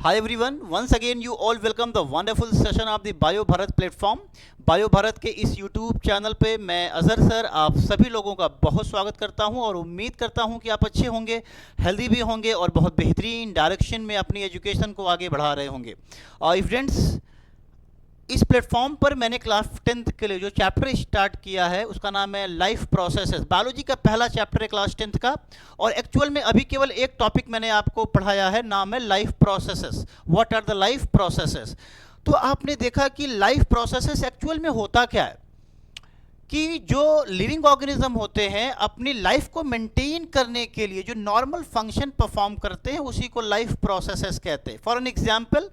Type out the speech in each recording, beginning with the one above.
Hi everyone, once again you all welcome the wonderful session of the bio Bharat platform. Bio Bharat के इस YouTube channel पे मैं Azhar sir आप सभी लोगों का बहुत स्वागत करता हूं और उम्मीद करता हूं कि आप अच्छे होंगे, हेल्दी भी होंगे और बहुत बेहतरीन डायरेक्शन में अपनी एजुकेशन को आगे बढ़ा रहे होंगे। और फ्रेंड्स, इस प्लेटफॉर्म पर मैंने क्लास 10th के लिए जो चैप्टर स्टार्ट किया है उसका नाम है लाइफ प्रोसेसेस। बायोलॉजी का पहला चैप्टर है क्लास 10th का, और एक्चुअल में अभी केवल एक टॉपिक मैंने आपको पढ़ाया है, नाम है life processes. What are the life processes? तो आपने देखा कि लाइफ प्रोसेसेस एक्चुअल में होता क्या है कि जो लिविंग ऑर्गेनिज्म होते हैं अपनी लाइफ को मेंटेन करने के लिए जो नॉर्मल फंक्शन परफॉर्म करते हैं उसी को लाइफ प्रोसेसेस कहते हैं। For an example,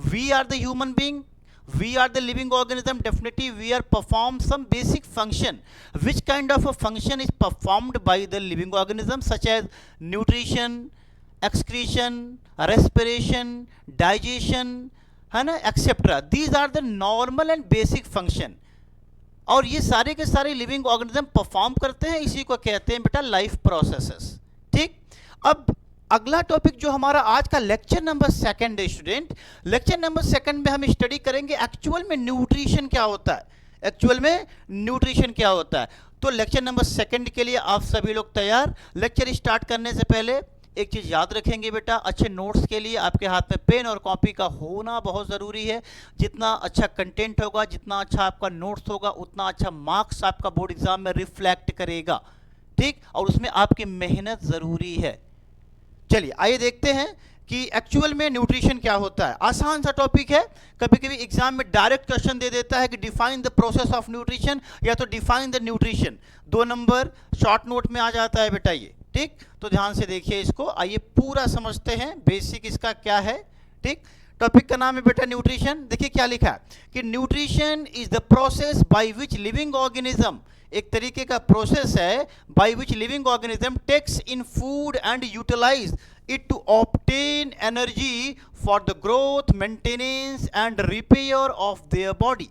we are the human being, we are the living organism, definitely we are perform some basic function. Which kind of a function is performed by the living organism, such as nutrition, excretion, respiration, digestion, है ना, etc. These are the normal and basic function. और ये सारे के सारे living organism perform करते हैं, इसी को कहते हैं बेटा लाइफ प्रोसेसेस। ठीक, अब अगला टॉपिक जो हमारा आज का लेक्चर नंबर 2 है स्टूडेंट, लेक्चर नंबर 2 में हम स्टडी करेंगे एक्चुअल में न्यूट्रिशन क्या होता है। एक्चुअल में न्यूट्रिशन क्या होता है, तो लेक्चर नंबर 2 के लिए आप सभी लोग तैयार। लेक्चर स्टार्ट करने से पहले एक चीज़ याद रखेंगे बेटा, अच्छे नोट्स के लिए आपके हाथ में पेन और कॉपी का होना बहुत ज़रूरी है। जितना अच्छा कंटेंट होगा, जितना अच्छा आपका नोट्स होगा, उतना अच्छा मार्क्स आपका बोर्ड एग्जाम में रिफ्लेक्ट करेगा। ठीक, और उसमें आपकी मेहनत ज़रूरी है। चलिए आइए देखते हैं कि एक्चुअल में न्यूट्रिशन क्या होता है। आसान सा टॉपिक है, कभी कभी एग्जाम में डायरेक्ट क्वेश्चन दे देता है कि define the process of nutrition या तो define the nutrition, 2 number short note में आ जाता है बेटा ये। ठीक, तो ध्यान से देखिए इसको, आइए पूरा समझते हैं बेसिक इसका क्या है। ठीक, टॉपिक का नाम है बेटा न्यूट्रिशन। देखिए क्या लिखा है कि nutrition is the process by which living organism, एक तरीके का प्रोसेस है by which living organism takes in food and utilize it to obtain energy for the growth, maintenance and repair of their body.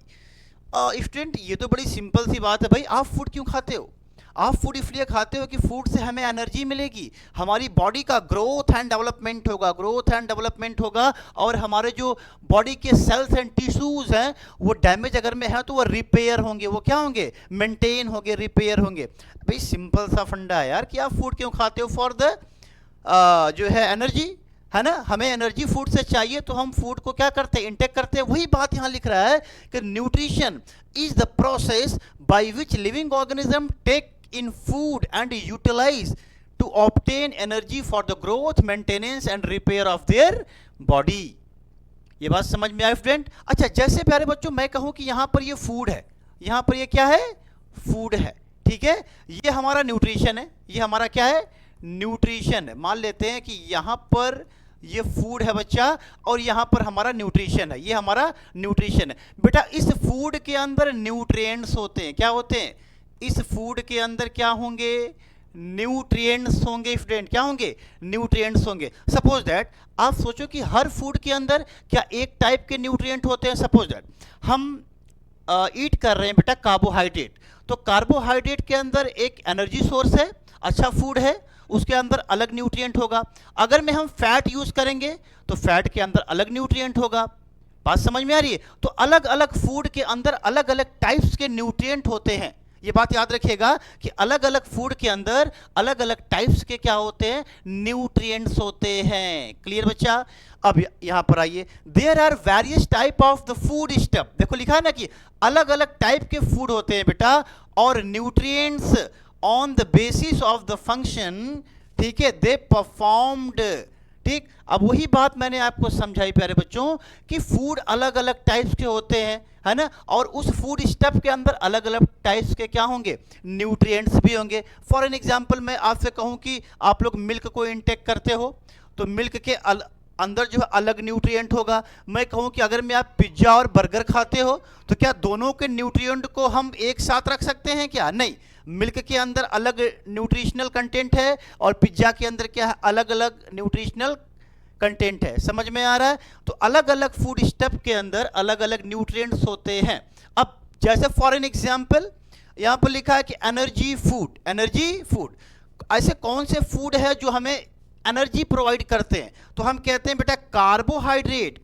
Student, ये तो बड़ी simple सी बात है भाई। आप फूड क्यों खाते हो? आप फूड इसलिए खाते हो कि फूड से हमें एनर्जी मिलेगी, हमारी बॉडी का ग्रोथ एंड डेवलपमेंट होगा, ग्रोथ एंड डेवलपमेंट होगा, और हमारे जो बॉडी के सेल्स एंड टिश्यूज हैं वो डैमेज अगर में है तो वो रिपेयर होंगे, वो क्या होंगे, मेंटेन होंगे, रिपेयर होंगे। भाई सिंपल सा फंडा है यार कि आप फूड क्यों खाते हो, फॉर द जो है एनर्जी, है ना, हमें एनर्जी फूड से चाहिए तो हम फूड को क्या करते हैं, इंटेक करते हैं। वही बात यहाँ लिख रहा है कि nutrition is the process by which living organism take in food and utilize to obtain energy for the growth, maintenance and repair of their body। ये बात समझ में आई स्टूडेंट? अच्छा, जैसे प्यारे बच्चों मैं कहूं कि यहां पर ये फूड है, यहां पर ये क्या है, फूड है। ठीक है, ये हमारा न्यूट्रिशन है, ये हमारा क्या है, न्यूट्रिशन है। मान लेते हैं कि यहां पर ये फूड है बच्चा और यहां पर हमारा न्यूट्रिशन है, ये हमारा न्यूट्रिशन है बेटा। इस फूड के अंदर न्यूट्रिएंट्स होते हैं, क्या होते हैं, इस फूड के अंदर क्या होंगे, न्यूट्रिएंट्स होंगे स्टूडेंट। क्या होंगे, न्यूट्रिएंट्स होंगे। सपोज दैट आप सोचो कि हर फूड के अंदर क्या एक टाइप के न्यूट्रिएंट होते हैं। सपोज दैट हम ईट कर रहे हैं बेटा कार्बोहाइड्रेट, तो कार्बोहाइड्रेट के अंदर एक एनर्जी सोर्स है, अच्छा फूड है, उसके अंदर अलग न्यूट्रिएंट होगा। अगर में हम फैट यूज करेंगे तो फैट के अंदर अलग न्यूट्रिएंट होगा। बात समझ में आ रही है? तो अलग अलग फूड के अंदर अलग अलग टाइप्स के न्यूट्रिएंट होते हैं। ये बात याद रखिएगा कि अलग अलग फूड के अंदर अलग अलग टाइप्स के क्या होते हैं, न्यूट्रिएंट्स होते हैं। क्लियर बच्चा? अब यहां पर आइए, there are various type of the food stuff. देखो लिखा है ना कि अलग अलग टाइप के फूड होते हैं बेटा, और nutrients on the basis of the function, ठीक है, दे परफॉर्म्ड। ठीक, अब वही बात मैंने आपको समझाई प्यारे बच्चों कि फूड अलग अलग टाइप्स के होते हैं, है ना, और उस फूड स्टफ के अंदर अलग अलग टाइप्स के क्या होंगे, न्यूट्रिएंट्स भी होंगे। फॉर एन एग्जांपल मैं आपसे कहूं कि आप लोग मिल्क को इंटेक करते हो तो मिल्क के अंदर जो है अलग न्यूट्रिएंट होगा। मैं कहूं कि अगर मैं आप पिज्ज़ा और बर्गर खाते हो तो क्या दोनों के न्यूट्रिएंट को हम एक साथ रख सकते हैं क्या? नहीं, मिल्क के अंदर अलग न्यूट्रिशनल कंटेंट है और पिज्ज़ा के अंदर क्या है, अलग अलग न्यूट्रिशनल कंटेंट है। समझ में आ रहा है? तो अलग अलग फूड स्टफ के अंदर अलग अलग न्यूट्रिएंट्स होते हैं। अब जैसे फॉर एन एग्जांपल यहाँ पर लिखा है कि एनर्जी फूड, एनर्जी फूड, ऐसे कौन से फूड है जो हमें एनर्जी प्रोवाइड करते हैं। तो हम कहते हैं बेटा कार्बोहाइड्रेट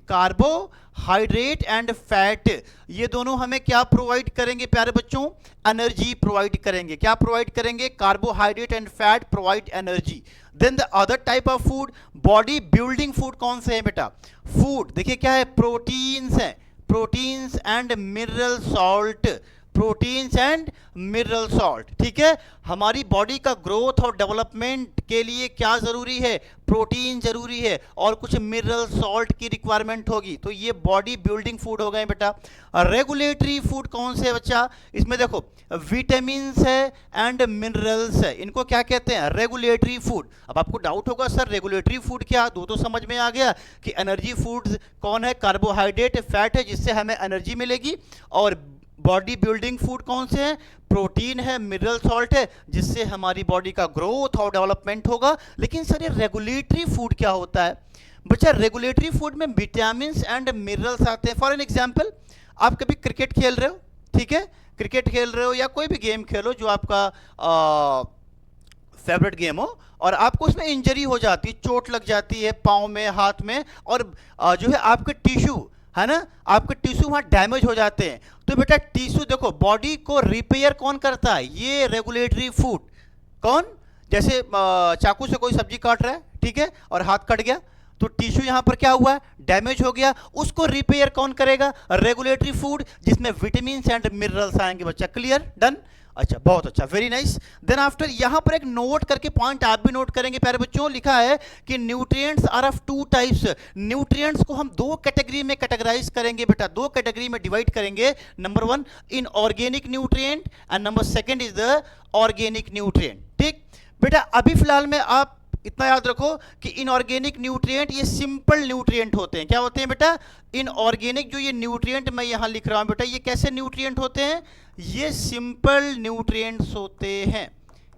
एंड फैट, ये दोनों हमें क्या प्रोवाइड करेंगे प्यारे बच्चों? एनर्जी प्रोवाइड करेंगे। क्या प्रोवाइड करेंगे? Carbohydrate and fat provide energy. Then the other type of food, body building food कौन से है बेटा? फूड देखिए क्या है, प्रोटीन्स है, proteins and mineral salt, proteins and mineral salt. ठीक है, हमारी बॉडी का ग्रोथ और डेवलपमेंट के लिए क्या जरूरी है? प्रोटीन जरूरी है और कुछ मिनरल सॉल्ट की रिक्वायरमेंट होगी। तो ये बॉडी बिल्डिंग फूड हो गए बेटा। रेगुलेटरी फूड कौन से है बच्चा? इसमें देखो विटामिन्स है एंड मिनरल्स है, इनको क्या कहते हैं? Regulatory food. अब आपको डाउट होगा सर रेगुलेटरी फूड क्या? दो तो समझ में आ गया कि एनर्जी फूड्स कौन है? कार्बोहाइड्रेट फैट है जिससे हमें एनर्जी मिलेगी, और बॉडी बिल्डिंग फूड कौन से हैं? प्रोटीन है, मिनरल सॉल्ट है जिससे हमारी बॉडी का ग्रोथ और डेवलपमेंट होगा। लेकिन सर ये रेगुलेटरी फूड क्या होता है? बच्चा रेगुलेटरी फूड में विटामिन एंड मिनरल्स आते हैं। फॉर एन एग्जांपल, आप कभी क्रिकेट खेल रहे हो, ठीक है, क्रिकेट खेल रहे हो या कोई भी गेम खेलो जो आपका फेवरेट गेम हो, और आपको उसमें इंजरी हो जाती है, चोट लग जाती है पाँव में, हाथ में, और जो है आपके टिश्यू है ना, आपके टिश्यू वहाँ डैमेज हो जाते हैं। तो बेटा टिश्यू देखो, बॉडी को रिपेयर कौन करता है? ये रेगुलेटरी फूड। कौन? जैसे चाकू से कोई सब्जी काट रहा है, ठीक है, और हाथ कट गया, तो टिश्यू यहाँ पर क्या हुआ? डैमेज हो गया। उसको रिपेयर कौन करेगा? रेगुलेटरी फूड, जिसमें विटामिन एंड मिनरल्स आएंगे बच्चा। क्लियर? डन? अच्छा, बहुत अच्छा, वेरी नाइस। देन आफ्टर यहाँ पर एक नोट करके पॉइंट आप भी नोट करेंगे प्यारे बच्चों, लिखा है कि nutrients are of two types. Nutrients को हम दो कैटेगरी में कैटेगराइज करेंगे बेटा, दो कैटेगरी में डिवाइड करेंगे। Number one in organic nutrient and number second is the organic nutrient. ठीक बेटा, अभी फिलहाल में आप इतना याद रखो कि इनऑर्गेनिक न्यूट्रिएंट ये सिंपल न्यूट्रिएंट होते हैं। क्या होते हैं बेटा? इनऑर्गेनिक जो ये न्यूट्रिएंट मैं यहाँ लिख रहा हूँ बेटा, ये कैसे न्यूट्रिएंट होते हैं? ये सिंपल न्यूट्रिएंट्स होते हैं।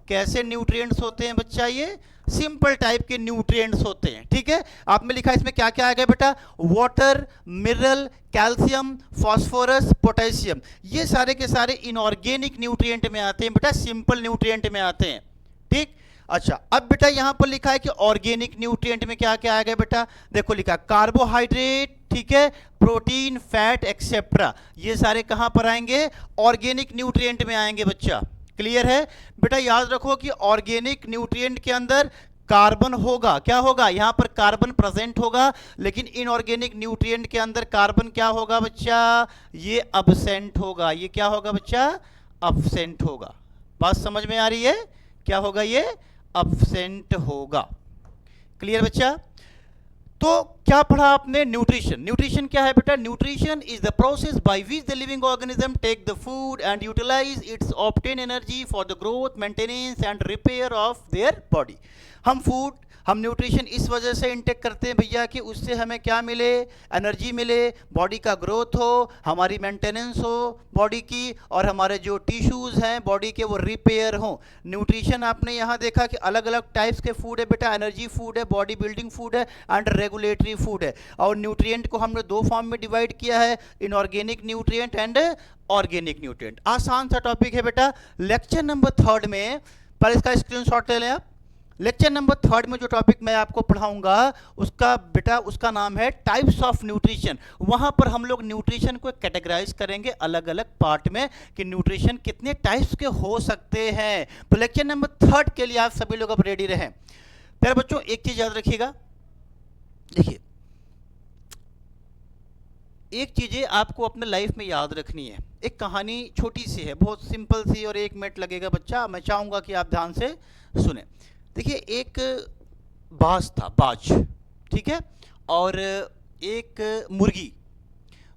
कैसे न्यूट्रिएंट्स होते हैं बच्चा? ये सिंपल टाइप के न्यूट्रिएंट्स होते हैं। ठीक है, आपने लिखा इसमें क्या क्या आ गया बेटा? Water, mineral, calcium, phosphorus, potassium, ये सारे के सारे इनऑर्गेनिक न्यूट्रिएंट में आते हैं बेटा, सिंपल न्यूट्रिएंट में आते हैं। ठीक, अच्छा, अब बेटा यहां पर लिखा है कि ऑर्गेनिक न्यूट्रिएंट में क्या क्या आएगा बेटा? देखो लिखा कार्बोहाइड्रेट, ठीक है, प्रोटीन, फैट एक्सेट्रा, ये सारे कहां पर आएंगे? ऑर्गेनिक न्यूट्रिएंट में आएंगे बच्चा। क्लियर है बेटा? याद रखो कि ऑर्गेनिक न्यूट्रिएंट के अंदर कार्बन होगा। क्या होगा? यहां पर कार्बन प्रेजेंट होगा, लेकिन इनऑर्गेनिक न्यूट्रिएंट के अंदर कार्बन क्या होगा बच्चा? ये अब्सेंट होगा। ये क्या होगा बच्चा? अब्सेंट होगा। बात समझ में आ रही है? क्या होगा? ये अब्सेंट होगा। क्लियर बच्चा? तो क्या पढ़ा आपने? न्यूट्रिशन। न्यूट्रिशन क्या है बेटा? Nutrition is the process by which the living organism take the food and utilize its obtain energy for the growth, maintenance and repair of their body. हम न्यूट्रिशन इस वजह से इंटेक करते हैं भैया कि उससे हमें क्या मिले? एनर्जी मिले, बॉडी का ग्रोथ हो, हमारी मेंटेनेंस हो बॉडी की, और हमारे जो टिश्यूज़ हैं बॉडी के वो रिपेयर हो। न्यूट्रिशन आपने यहाँ देखा कि अलग अलग टाइप्स के फूड है बेटा, एनर्जी फूड है, बॉडी बिल्डिंग फूड है एंड रेगुलेटरी फूड है। और न्यूट्रिएंट को हमने दो फॉर्म में डिवाइड किया है, inorganic nutrient and organic nutrient. आसान सा टॉपिक है बेटा। लेक्चर नंबर 3 में, पर इसका स्क्रीनशॉट ले लें आप। लेक्चर नंबर 3 में जो टॉपिक मैं आपको पढ़ाऊंगा उसका बेटा, उसका नाम है टाइप्स ऑफ न्यूट्रिशन। वहां पर हम लोग न्यूट्रिशन को कैटेगराइज करेंगे अलग अलग पार्ट में कि न्यूट्रिशन कितने टाइप्स के हो सकते हैं। तो लेक्चर नंबर 3 के लिए आप सभी लोग अब रेडी रहें। प्यारे बच्चों, एक चीज याद रखिएगा, देखिए एक चीजें आपको अपने लाइफ में याद रखनी है। एक कहानी छोटी सी है, बहुत सिंपल सी, और 1 मिनट लगेगा बच्चा। मैं चाहूंगा कि आप ध्यान से सुने। देखिए एक बाज था, बाज, ठीक है, और एक मुर्गी।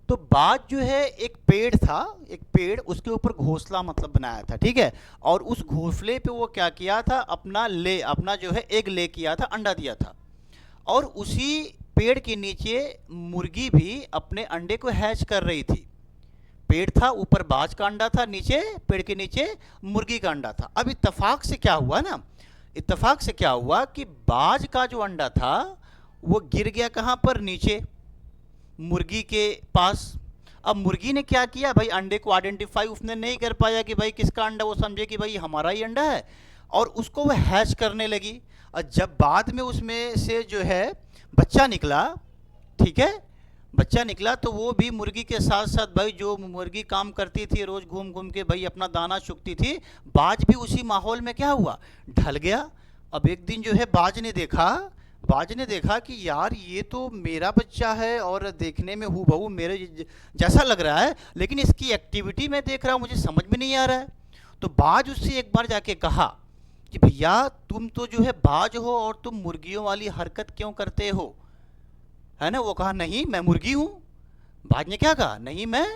तो बाज जो है, एक पेड़ था, एक पेड़, उसके ऊपर घोंसला मतलब बनाया था, ठीक है, और उस घोंसले पे वो क्या किया था? अपना जो है एग ले किया था, अंडा दिया था, और उसी पेड़ के नीचे मुर्गी भी अपने अंडे को हैच कर रही थी। पेड़ था, ऊपर बाज का अंडा था, नीचे पेड़ के नीचे मुर्गी का अंडा था। अब इत्तेफाक से क्या हुआ ना, इत्तेफाक से क्या हुआ कि बाज का जो अंडा था वो गिर गया कहाँ पर? नीचे, मुर्गी के पास। अब मुर्गी ने क्या किया भाई? अंडे को आइडेंटिफाई उसने नहीं कर पाया कि भाई किसका अंडा, वो समझे कि भाई हमारा ही अंडा है, और उसको वह हैच करने लगी। और जब बाद में उसमें से जो है बच्चा निकला, ठीक है, बच्चा निकला, तो वो भी मुर्गी के साथ साथ भाई, जो मुर्गी काम करती थी रोज घूम घूम के भाई अपना दाना चुगती थी, बाज भी उसी माहौल में क्या हुआ, ढल गया। अब एक दिन जो है बाज ने देखा कि यार ये तो मेरा बच्चा है और देखने में हूबहू मेरे जैसा लग रहा है, लेकिन इसकी एक्टिविटी मैं देख रहा हूँ मुझे समझ में नहीं आ रहा है। तो बाज उससे एक बार जाके कहा कि भैया तुम तो जो है बाज हो और तुम मुर्गियों वाली हरकत क्यों करते हो, है ना। वो कहा नहीं मैं मुर्गी हूँ। बाज ने क्या कहा, नहीं मैं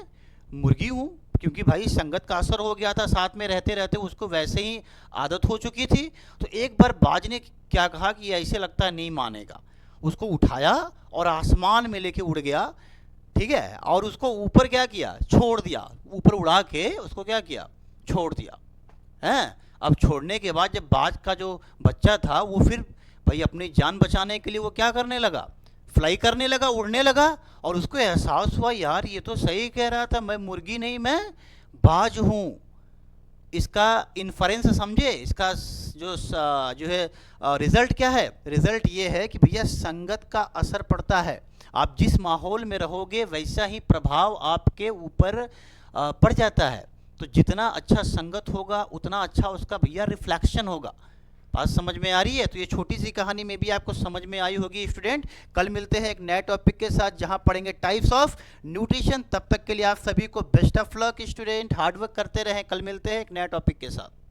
मुर्गी हूँ, क्योंकि भाई संगत का असर हो गया था, साथ में रहते रहते उसको वैसे ही आदत हो चुकी थी। तो एक बार बाज ने क्या कहा कि ऐसे लगता है नहीं मानेगा, उसको उठाया और आसमान में लेके उड़ गया, ठीक है, और उसको ऊपर क्या किया, छोड़ दिया, ऊपर उड़ा के उसको क्या किया, छोड़ दिया है। अब छोड़ने के बाद जब बाज का जो बच्चा था वो फिर भाई अपनी जान बचाने के लिए वो क्या करने लगा, फ्लाई करने लगा, उड़ने लगा, और उसको एहसास हुआ यार ये तो सही कह रहा था, मैं मुर्गी नहीं मैं बाज हूँ। इसका इन्फरेंस समझे, इसका जो है रिजल्ट क्या है, रिजल्ट ये है कि भैया संगत का असर पड़ता है। आप जिस माहौल में रहोगे वैसा ही प्रभाव आपके ऊपर पड़ जाता है। तो जितना अच्छा संगत होगा उतना अच्छा उसका भैया रिफ्लेक्शन होगा। बात समझ में आ रही है। तो ये छोटी सी कहानी में भी आपको समझ में आई होगी स्टूडेंट। कल मिलते हैं एक नए टॉपिक के साथ जहां पढ़ेंगे टाइप्स ऑफ न्यूट्रिशन। तब तक के लिए आप सभी को best of luck student, hard work करते रहें। कल मिलते हैं एक नए टॉपिक के साथ।